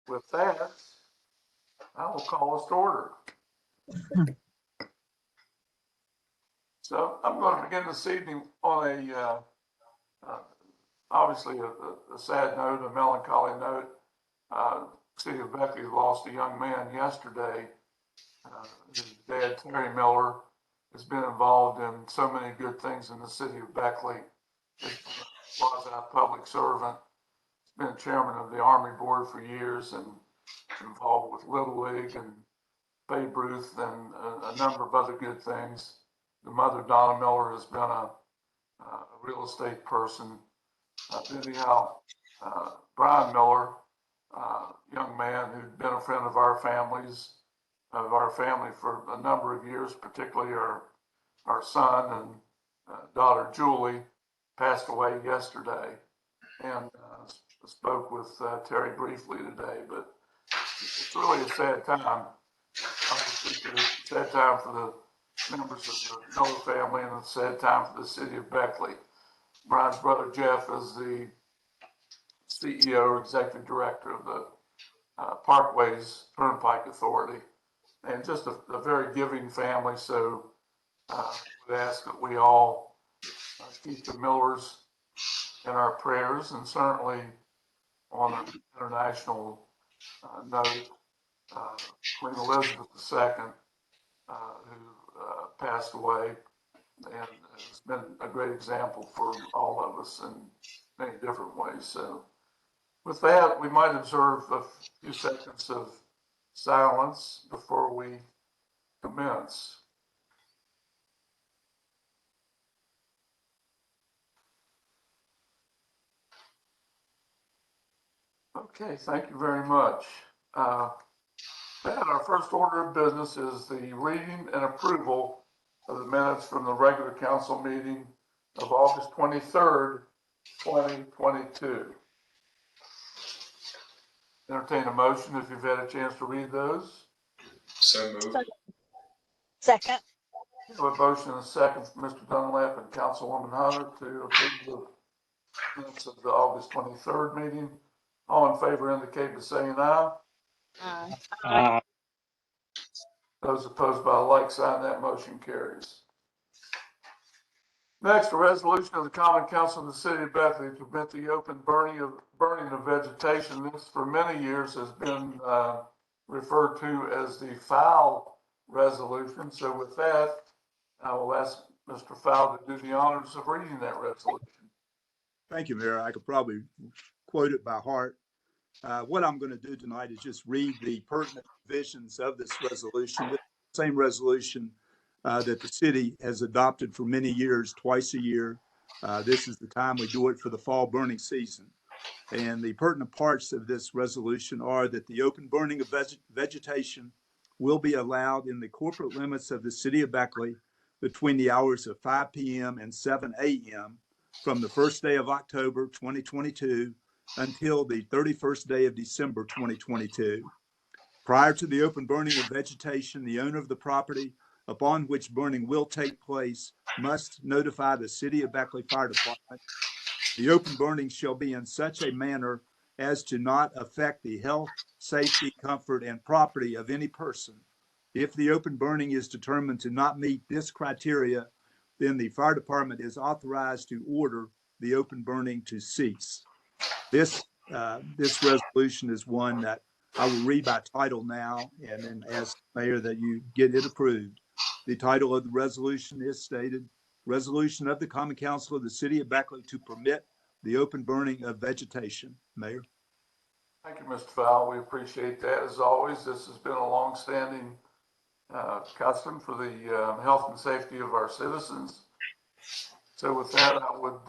With that, I will call us to order. So I'm going to begin this evening on obviously a sad note, a melancholy note. City of Beckley lost a young man yesterday. His dad, Terry Miller, has been involved in so many good things in the city of Beckley. Was a public servant. He's been chairman of the Army Board for years and involved with Little League and Babe Ruth and a number of other good things. The mother, Donna Miller, has been a real estate person. Anyhow, Brian Miller, young man who'd been a friend of our family for a number of years, particularly our son and daughter Julie, passed away yesterday. And spoke with Terry briefly today, but it's really a sad time. Obviously, it's a sad time for the members of the Miller family and a sad time for the city of Beckley. Brian's brother Jeff is the CEO, executive director of the Parkways Turnpike Authority, and just a very giving family. So would ask that we all keep the Millers in our prayers, and certainly on an international note, Queen Elizabeth II, who passed away, and has been a great example for all of us in many different ways. So with that, we might observe a few seconds of silence before we commence. Okay, thank you very much. Our first order of business is the reading and approval of the minutes from the regular council meeting of August 23rd, 2022. Entertain a motion if you've had a chance to read those. So moved. Second. We have a motion and a second from Mr. Dunlap and Councilwoman Hunter to approve the minutes of the August 23rd meeting. All in favor indicate by saying aye. Aye. Those opposed by a like sign, that motion carries. Next, a resolution of the Common Council of the City of Beckley to permit the open burning of vegetation. This, for many years, has been referred to as the Fowl Resolution. So with that, I will ask Mr. Fowl to do the honors of reading that resolution. Thank you, Mayor. I could probably quote it by heart. What I'm going to do tonight is just read the pertinent provisions of this resolution. The same resolution that the city has adopted for many years, twice a year. This is the time we do it for the fall burning season. And the pertinent parts of this resolution are that the open burning of vegetation will be allowed in the corporate limits of the city of Beckley between the hours of 5 p.m. and 7 a.m. from the first day of October 2022 until the 31st day of December 2022. Prior to the open burning of vegetation, the owner of the property upon which burning will take place must notify the City of Beckley Fire Department. The open burning shall be in such a manner as to not affect the health, safety, comfort, and property of any person. If the open burning is determined to not meet this criteria, then the fire department is authorized to order the open burning to cease. This resolution is one that I will read by title now and then ask Mayor that you get it approved. The title of the resolution is stated, Resolution of the Common Council of the City of Beckley to permit the open burning of vegetation. Mayor. Thank you, Mr. Fowl. We appreciate that. As always, this has been a long-standing custom for the health and safety of our citizens. So with that, I would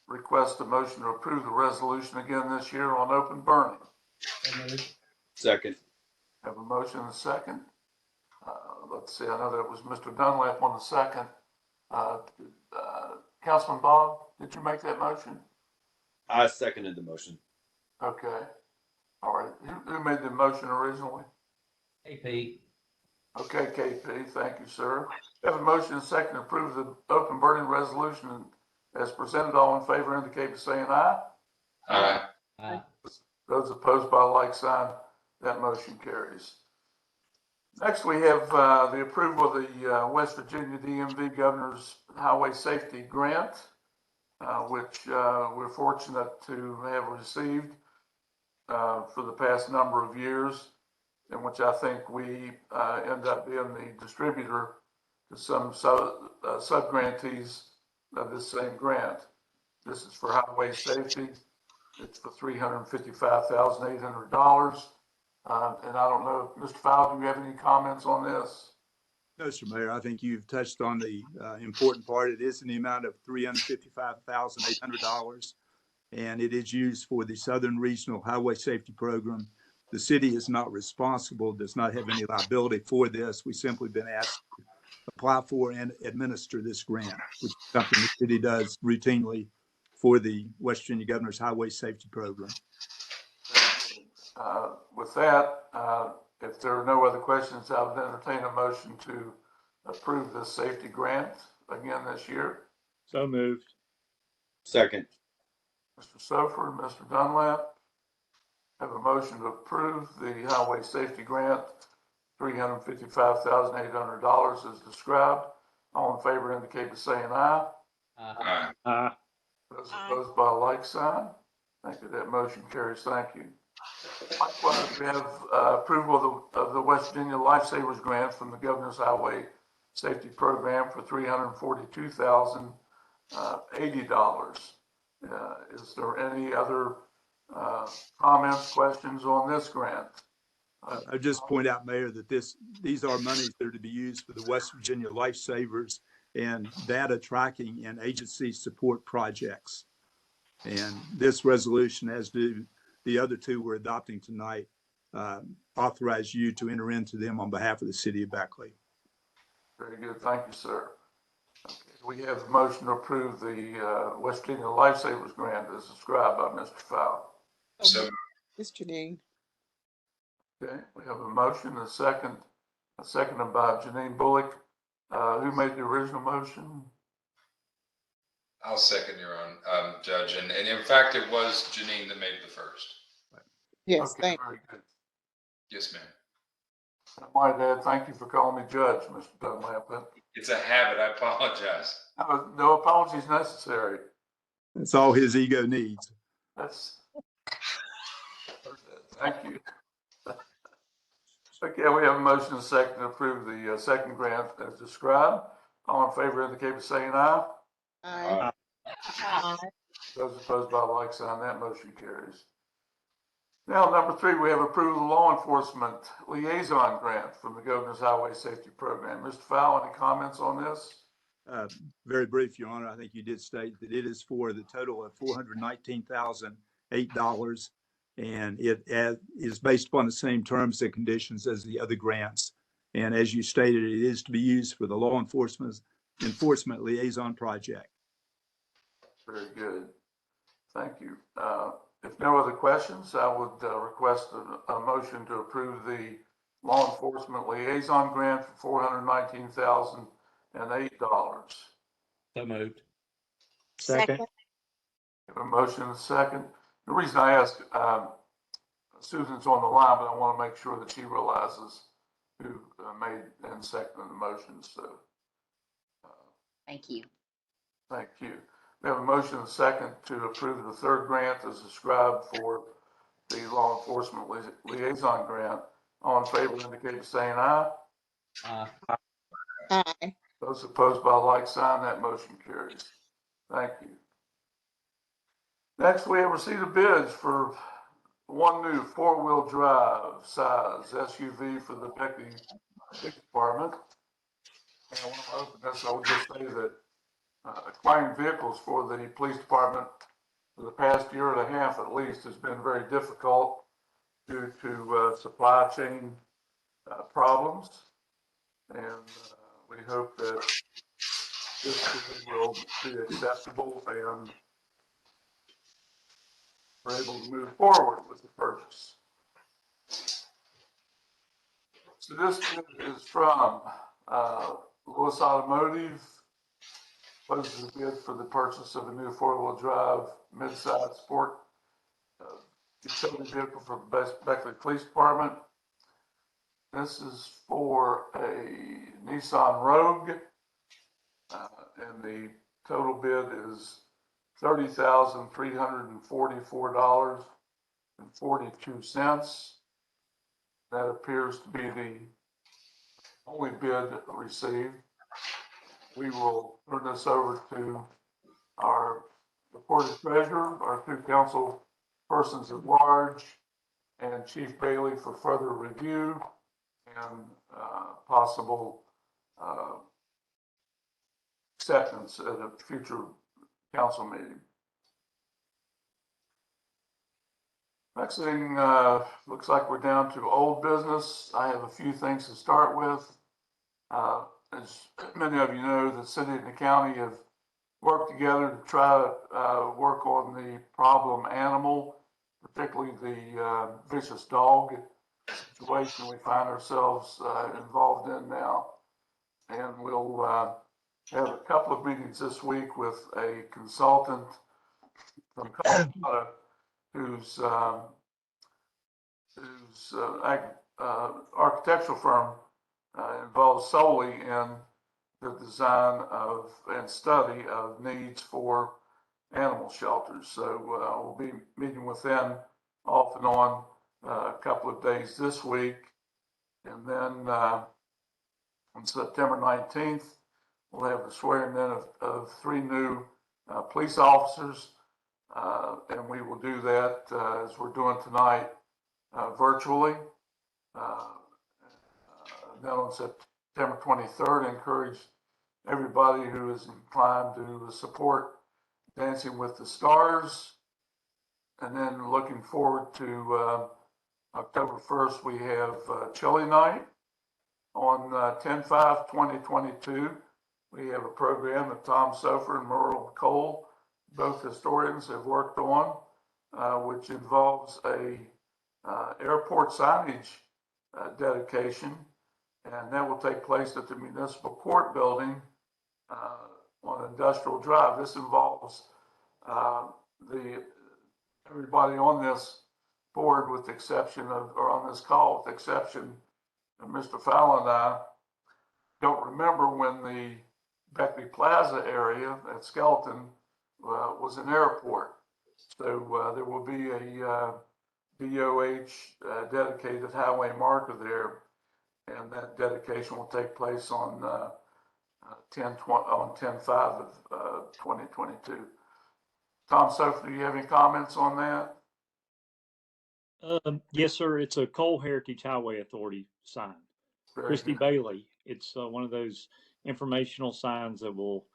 request a motion to approve the resolution again this year on open burning. Second. Have a motion and a second. Let's see, I know that was Mr. Dunlap on the second. Councilman Bob, did you make that motion? I seconded the motion. Okay. All right. Who made the motion originally? KP. Okay, KP. Thank you, sir. Have a motion and a second to approve the open burning resolution as presented. All in favor indicate by saying aye. Aye. Aye. Those opposed by like sign. That motion carries. Next, we have the approval of the West Virginia DMV Governor's Highway Safety Grant, which we're fortunate to have received for the past number of years, in which I think we end up being the distributor to some sub-grantees of this same grant. This is for highway safety. It's for $355,800. And I don't know, Mr. Fowler, do you have any comments on this? No, sir, Mayor. I think you've touched on the important part. It is in the amount of $355,800, and it is used for the Southern Regional Highway Safety Program. The city is not responsible, does not have any liability for this. We've simply been asked to apply for and administer this grant, which is something the city does routinely for the West Virginia Governor's Highway Safety Program. With that, if there are no other questions, I would entertain a motion to approve this safety grant again this year. So moved. Second. Mr. Sofer, Mr. Dunlap, have a motion to approve the highway safety grant, $355,800 as described. All in favor indicate by saying aye. Aye. Aye. Those opposed by a like sign. Thank you. That motion carries. Thank you. Likewise, we have approval of the West Virginia Lifesavers Grant from the Governor's Highway Safety Program for $342,080. Is there any other comments, questions on this grant? I just point out, Mayor, that these are monies that are to be used for the West Virginia Lifesavers and data tracking and agency support projects. And this resolution, as do the other two we're adopting tonight, authorize you to enter into them on behalf of the city of Beckley. Very good. Thank you, sir. Okay. We have a motion to approve the West Virginia Lifesavers Grant as described by Mr. Fowler. So It's Janine. Okay. We have a motion, a seconded by Janine Bullock. Who made the original motion? I'll second your own, Judge. And in fact, it was Janine that made the first. Yes, Okay, thank very good. Yes, ma'am. I might add, thank you for calling me Judge, Mr. Dunlap. It's a habit. I apologize. No apologies necessary. That's all his ego needs. Thank you. Okay, we have a motion and a second to approve the second grant as described. All in favor indicate by saying aye. Aye. Those opposed by a like sign. That motion carries. Now, number 3, we have approved the law enforcement liaison grant from the Governor's Highway Safety Program. Mr. Fowle, any comments on this? Very brief, Your Honor. I think you did state that it is for the total of $419,008, and it is based upon the same terms and conditions as the other grants. And as you stated, it is to be used for the law enforcement liaison project. Very good. Thank you. If no other questions, I would request a motion to approve the law enforcement liaison grant for $419,008. So moved. Second. A motion and a second. The reason I ask, Susan's on the line, but I want to make sure that she realizes who made and seconded the motion. So, Thank you. thank you. We have a motion and a second to approve the third grant as described for the law enforcement liaison grant. All in favor indicate by saying aye. Aye. Those opposed by a like sign. That motion carries. Thank you. Next, we have received bids for one new 4-wheel drive size SUV for the Beckley Police Department. And I want to open this. I would just say that acquiring vehicles for the police department for the past year and a half at least has been very difficult due to supply chain problems. And we hope that this will be acceptable and we're able to move forward with the purchase. So this is from Lewis Automotive. Closes the bid for the purchase of a new 4-wheel drive mid-size sport utility vehicle for Beckley Police Department. This is for a Nissan Rogue, and the total bid is $30,344.42. That appears to be the only bid received. We will turn this over to our reported treasurer, our two council persons at large, and Chief Bailey for further review and possible acceptance at a future council meeting. Next thing, looks like we're down to old business. I have a few things to start with. As many of you know, the city and the county have worked together to try to work on the problem animal, particularly the vicious dog situation we find ourselves involved in now. And we'll have a couple of meetings this week with a consultant from Colorado whose architectural firm involved solely in the design of and study of needs for animal shelters. So we'll be meeting with them off and on a couple of days this week. And then on September 19th, we'll have the swearing in of 3 new police officers. And we will do that as we're doing tonight virtually. Then on September 23rd, encourage everybody who is inclined to support Dancing with the Stars. And then looking forward to October 1st, we have Chili Night. On 10/5/2022, we have a program that Tom Sofer and Merle Cole, both historians, have worked on, which involves a airport signage dedication, and that will take place at the Municipal Court Building on Industrial Drive. This involves everybody on this board, with the exception of, or on this call, with the exception of Mr. Fowler and I, don't remember when the Beckley Plaza area at Skeleton was an airport. So there will be a DOH dedicated highway marker there, and that dedication will take place on 10/5 of 2022. Tom Sofer, do you have any comments on that? Yes, sir. It's a Cole Heritage Highway Authority sign. Very Christy good. Bailey. It's one of those informational signs that will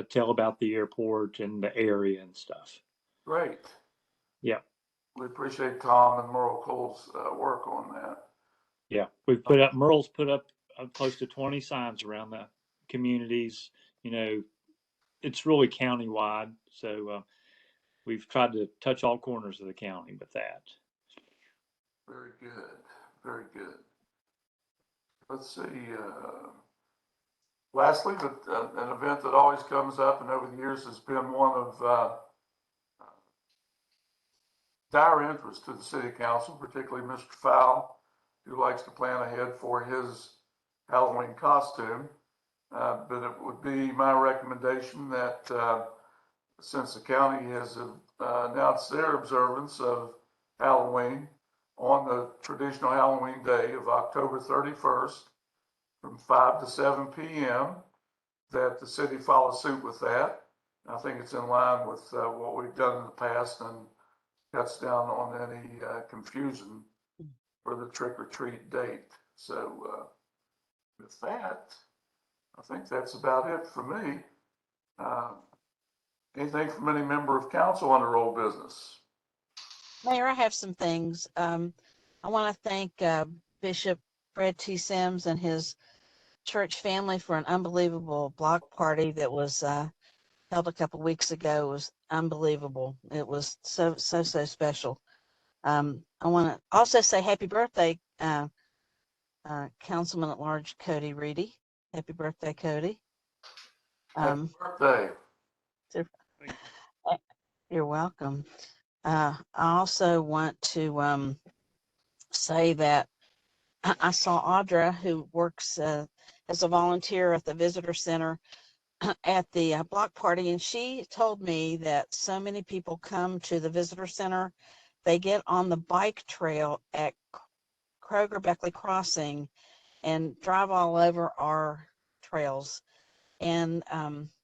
tell about the airport and the area and stuff. Great. Yeah. We appreciate Tom and Merle Cole's work on that. Yeah. Merle's put up close to 20 signs around the communities. You know, it's really countywide. So we've tried to touch all corners of the county with that. Very good. Very good. Let's see. Lastly, an event that always comes up and over the years has been one of dire interest to the city council, particularly Mr. Fowle, who likes to plan ahead for his Halloween costume. But it would be my recommendation that since the county has announced their observance of Halloween on the traditional Halloween day of October 31st from 5 to 7 p.m., that the city follow suit with that. I think it's in line with what we've done in the past and cuts down on any confusion for the trick-or-treat date. So with that, I think that's about it for me. Anything from any member of council under old business? Mayor, I have some things. I want to thank Bishop Fred T. Sims and his church family for an unbelievable block party that was held a couple weeks ago. It was unbelievable. It was so special. I want to also say happy birthday, Councilman at Large Cody Reedy. Happy birthday, Cody. Happy birthday. You're welcome. I also want to say that I saw Audra, who works as a volunteer at the visitor center, at the block party, and she told me that so many people come to the visitor center, they get on the bike trail at Kroger Beckley Crossing and drive all over our trails. And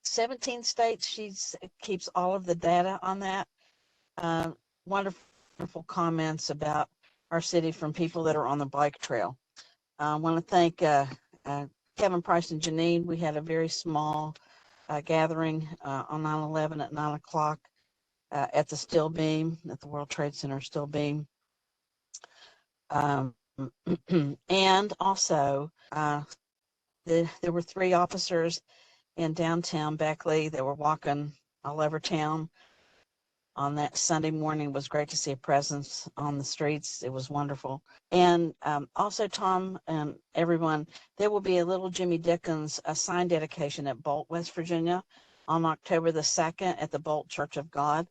17 states, she keeps all of the data on that. Wonderful comments about our city from people that are on the bike trail. I want to thank Kevin Price and Janine. We had a very small gathering on 9/11 at 9 o'clock at the Steel Beam, at the World Trade Center Steel Beam. And also, there were 3 officers in downtown Beckley that were walking all over town on that Sunday morning. It was great to see a presence on the streets. It was wonderful. And also, Tom and everyone, there will be a little Jimmy Dickens sign dedication at Bolt, West Virginia on October the 2nd at the Bolt Church of God.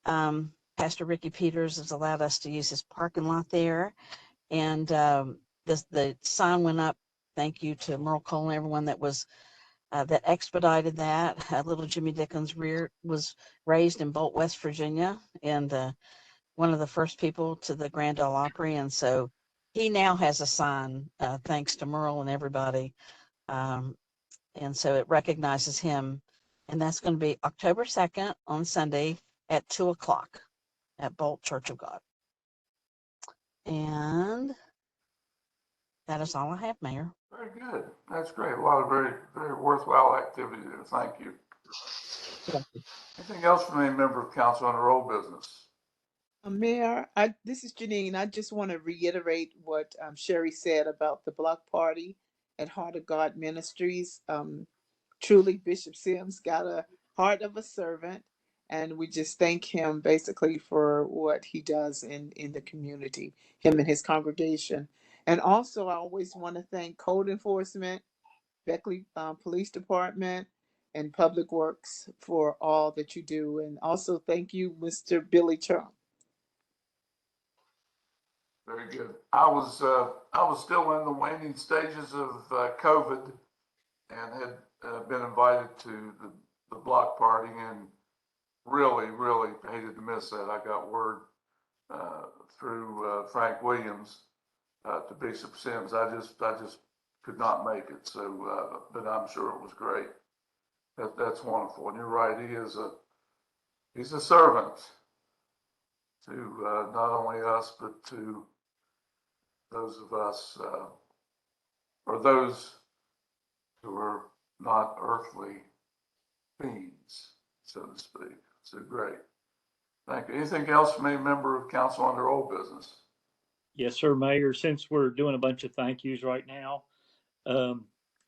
Pastor Ricky Peters has allowed us to use his parking lot there. And the sign went up. Thank you to Merle Cole and everyone that was that expedited that. Little Jimmy Dickens was raised in Bolt, West Virginia, and one of the first people to the Grand Ole Opry. And so he now has a sign, thanks to Merle and everybody. And so it recognizes him. And that's going to be October 2nd on Sunday at 2 o'clock at Bolt Church of God. And that is all I have, Mayor. Very good. That's great. A lot of very, very worthwhile activity there. Thank you. Anything else from any member of council on the roll business? Mayor, this is Janine. I just want to reiterate what Sherry said about the block party at Heart of God Ministries. Truly, Bishop Sims got a heart of a servant, and we just thank him basically for what he does in the community, him and his congregation. And also, I always want to thank code enforcement, Beckley Police Department, and Public Works for all that you do. And also, thank you, Mr. Billy Trump. Very good. I was still in the waning stages of COVID and had been invited to the block party and really, really hated to miss that. I got word through Frank Williams to Bishop Sims. I just could not make it. So, but I'm sure it was great. That's wonderful. And you're right. He's a servant to not only us, but to those of us, or those who are not earthly beings, so to speak. So great. Thank you. Anything else from any member of council under old business? Yes, sir, Mayor. Since we're doing a bunch of thank yous right now, I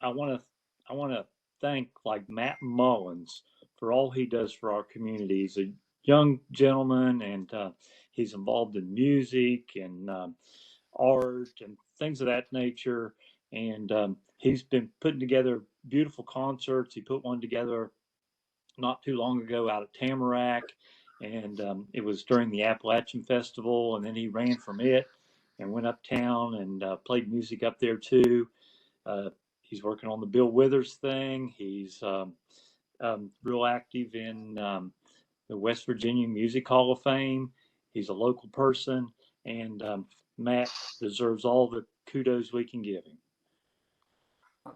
want to thank like Matt Mullins for all he does for our community. He's a young gentleman, and he's involved in music and art and things of that nature. And he's been putting together beautiful concerts. He put one together not too long ago out at Tamarack, and it was during the Appalachian Festival. And then he ran from it and went uptown and played music up there too. He's working on the Bill Withers thing. He's real active in the West Virginia Music Hall of Fame. He's a local person, and Matt deserves all the kudos we can give him.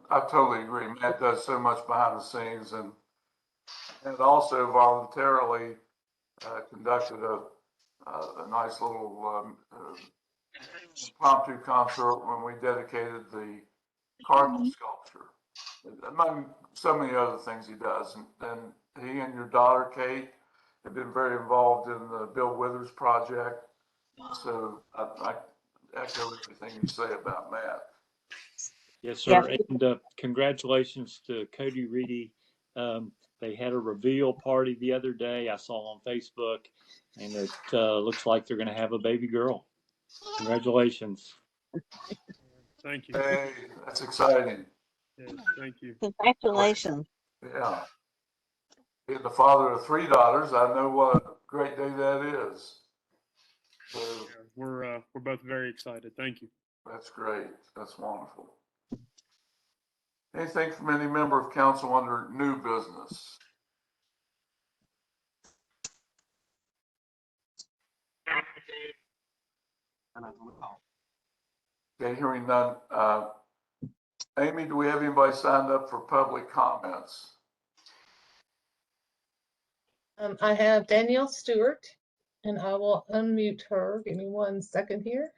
I totally agree. Matt does so much behind the scenes and also voluntarily conducted a nice little impromptu concert when we dedicated the cardinal sculpture, among so many other things he does. And he and your daughter, Kate, have been very involved in the Bill Withers project. So I echo everything you say about Matt. Yes, sir. Yeah. And congratulations to Cody Reedy. They had a reveal party the other day. I saw on Facebook, and it looks like they're going to have a baby girl. Congratulations. Thank you. Hey, that's exciting. Yes, thank you. Congratulations. Yeah. Being the father of 3 daughters, I know what great day that is. So Yeah, we're both very excited. Thank you. that's great. That's wonderful. Anything from any member of council under new business? Okay, hearing none. Amy, do we have anybody signed up for public comments? I have Danielle Stewart, and I will unmute her. Give me 1 second here.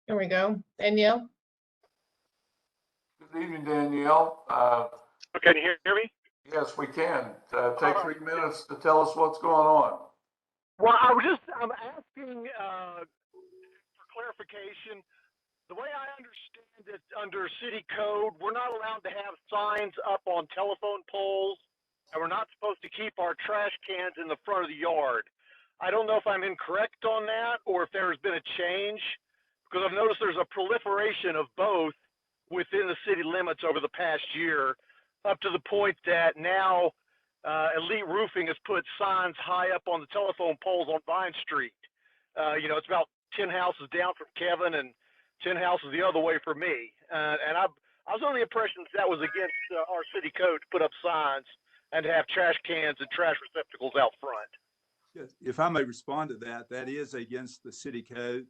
Here we go. Danielle? Good evening, Danielle. Can you hear me? Yes, we can. Take 3 minutes to tell us what's going on. Well, I'm asking for clarification. The way I understand it, under city code, we're not allowed to have signs up on telephone poles, and we're not supposed to keep our trash cans in the front of the yard. I don't know if I'm incorrect on that or if there's been a change, because I've noticed there's a proliferation of both within the city limits over the past year, up to the point that now Elite Roofing has put signs high up on the telephone poles on Vine Street. It's about 10 houses down from Kevin and 10 houses the other way for me. And I was under the impression that was against our city code to put up signs and to have trash cans and trash receptacles out front. Yes, if I may respond to that, that is against the city code.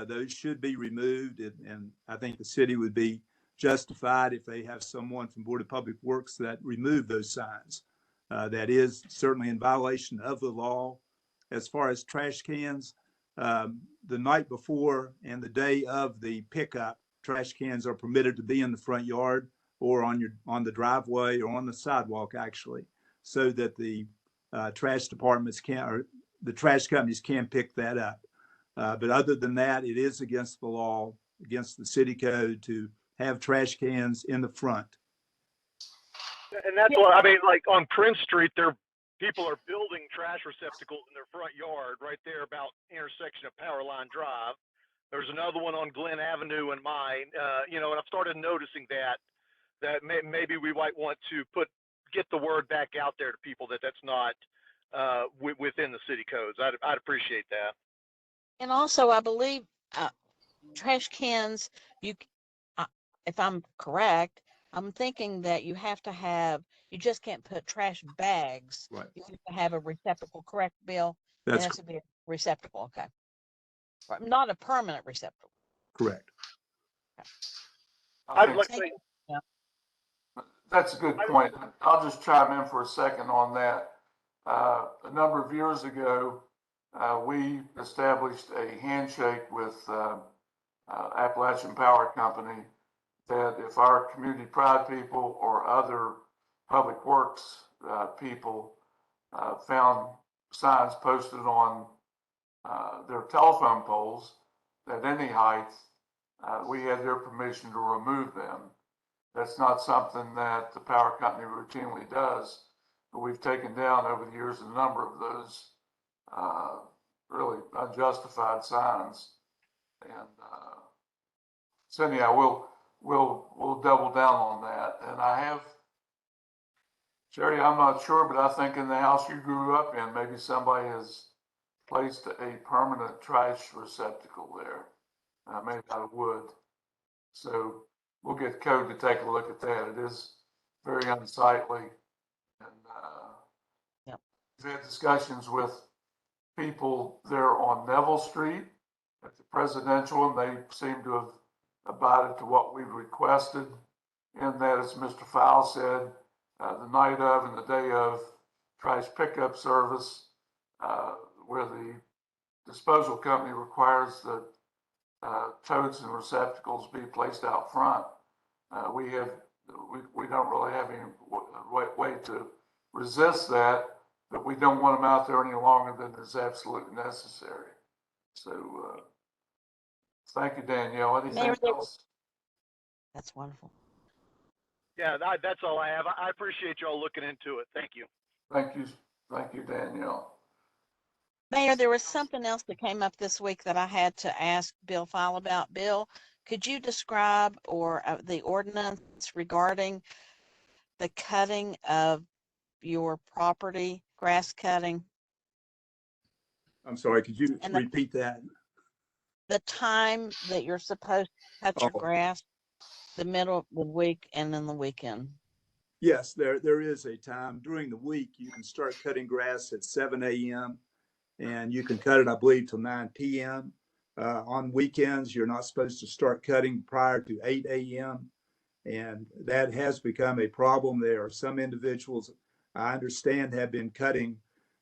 Those should be removed, and I think the city would be justified if they have someone from Board of Public Works that remove those signs. That is certainly in violation of the law. As far as trash cans, the night before and the day of the pickup, trash cans are permitted to be in the front yard or on the driveway or on the sidewalk, actually, so that the trash departments or the trash companies can pick that up. But other than that, it is against the law, against the city code to have trash cans in the front. And that's what I mean. Like on Prince Street, people are building trash receptacles in their front yard right there about intersection of Powerline Drive. There's another one on Glen Avenue and mine. And I've started noticing that maybe we might want to get the word back out there to people that that's not within the city codes. I'd appreciate that. And also, I believe trash cans, if I'm correct, I'm thinking that you just can't put trash bags. Right. You have to have a receptacle, correct, Bill? That's It has to be a receptacle, okay. Not a permanent receptacle. correct. I I'd think like to say, that's a good point. I'll just chime in for a second on that. A number of years ago, we established a handshake with Appalachian Power Company that if our community pride people or other public works people found signs posted on their telephone poles at any height, we had their permission to remove them. That's not something that the power company routinely does, but we've taken down over the years a number of those really unjustified signs. And so anyhow, we'll double down on that. And I have, Sherry, I'm not sure, but I think in the house you grew up in, maybe somebody has placed a permanent trash receptacle there, made out of wood. So we'll get code to take a look at that. It is very unsightly. And Yep. we've had discussions with people there on Neville Street at the Presidential, and they seem to have abided to what we've requested. In that, as Mr. Fowle said, the night of and the day of trash pickup service, where the disposal company requires that totes and receptacles be placed out front. We don't really have any way to resist that, but we don't want them out there any longer than is absolutely necessary. So thank you, Danielle. Anything else? That's wonderful. yeah, that's all I have. I appreciate y'all looking into it. Thank you. Thank you, Danielle. Mayor, there was something else that came up this week that I had to ask Bill Fowle about. Bill, could you describe the ordinance regarding the cutting of your property grass cutting? I'm sorry, could you And repeat that? the time that you're supposed to cut your Oh. grass, the middle of the week and then the weekend? Yes, there is a time during the week. You can start cutting grass at 7 a.m. and you can cut it, I believe, till 9 p.m. On weekends, you're not supposed to start cutting prior to 8 a.m. And that has become a problem. There are some individuals I understand have been cutting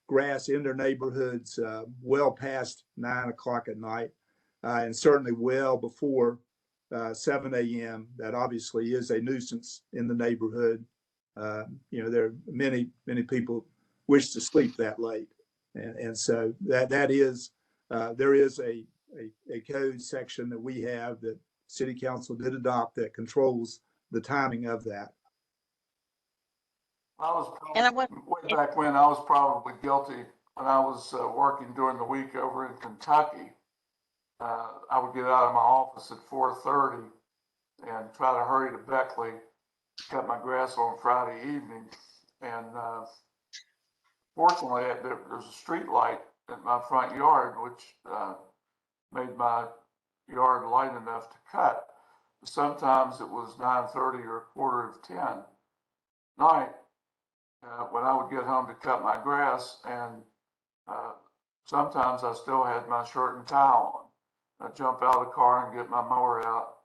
grass in their neighborhoods well past 9 o'clock at night, and certainly well before 7 a.m. That obviously is a nuisance in the neighborhood. There are many people wish to sleep that late. And so that is, there is a code section that we have that City Council did adopt that controls the timing of that. I was And I probably, want, way back when, I was probably guilty when I was working during the week over in Kentucky. I would get out of my office at 4:30 and try to hurry to Beckley, cut my grass on Friday evening. And fortunately, there's a street light in my front yard, which made my yard light enough to cut. Sometimes it was 9:30 or 9:45 night when I would get home to cut my grass, and sometimes I still had my shirt and towel on. I'd jump out of the car and get my mower out,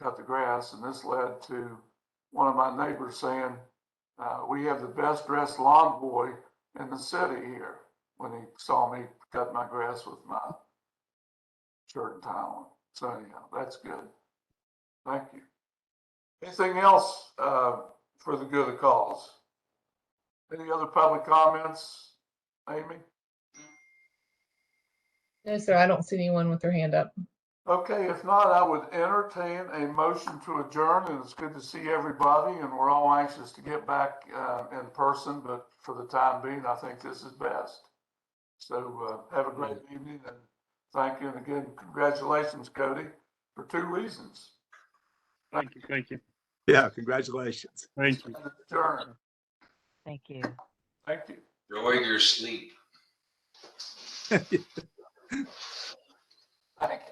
cut the grass, and this led to one of my neighbors saying, "We have the best dressed lawn boy in the city here," when he saw me cut my grass with my shirt and towel on. So anyhow, that's good. Thank you. Anything else for the good of the cause? Any other public comments, Amy? No, sir, I don't see anyone with their hand up. Okay, if not, I would entertain a motion to adjourn, and it's good to see everybody, and we're all anxious to get back in person, but for the time being, I think this is best. So have a great evening, and thank you, and again, congratulations, Cody, for 2 reasons. Thank you. Thank you. Yeah, congratulations. Thank you. Adjourn. thank you. Thank you. Enjoy your sleep. Thank you.